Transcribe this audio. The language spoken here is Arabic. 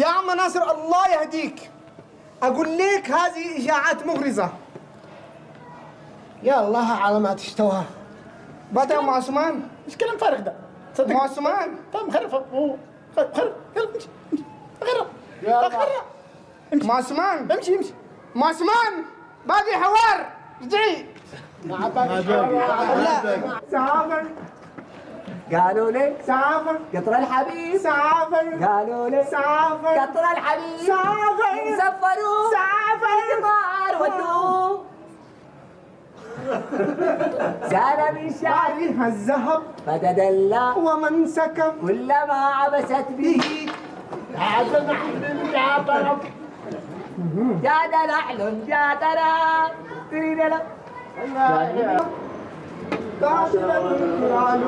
يا عم ناصر الله يهديك، اقول لك هذه اشاعات مغرضه. يا الله على ما تشتوها. بدا ام عثمان. ايش كلام فارغ ده؟ ام عثمان. طب خرف خرف يلا امشي خرف يلا خرف ام عثمان امشي امشي. ام عثمان باقي حوار ارجعي. ما باقي حوار. سافر. قالوا لي سافر. قطر الحبيب سافر. قالوا لي سافر. قطر الحبيب سافر. سفروا سافر. قطار ودوه سال من شعرها عليها الذهب فتدلى ومن سكب كلما عبست به هذا نحن يا طرف. جاد نحل جاتنا تريد داخل القرآن.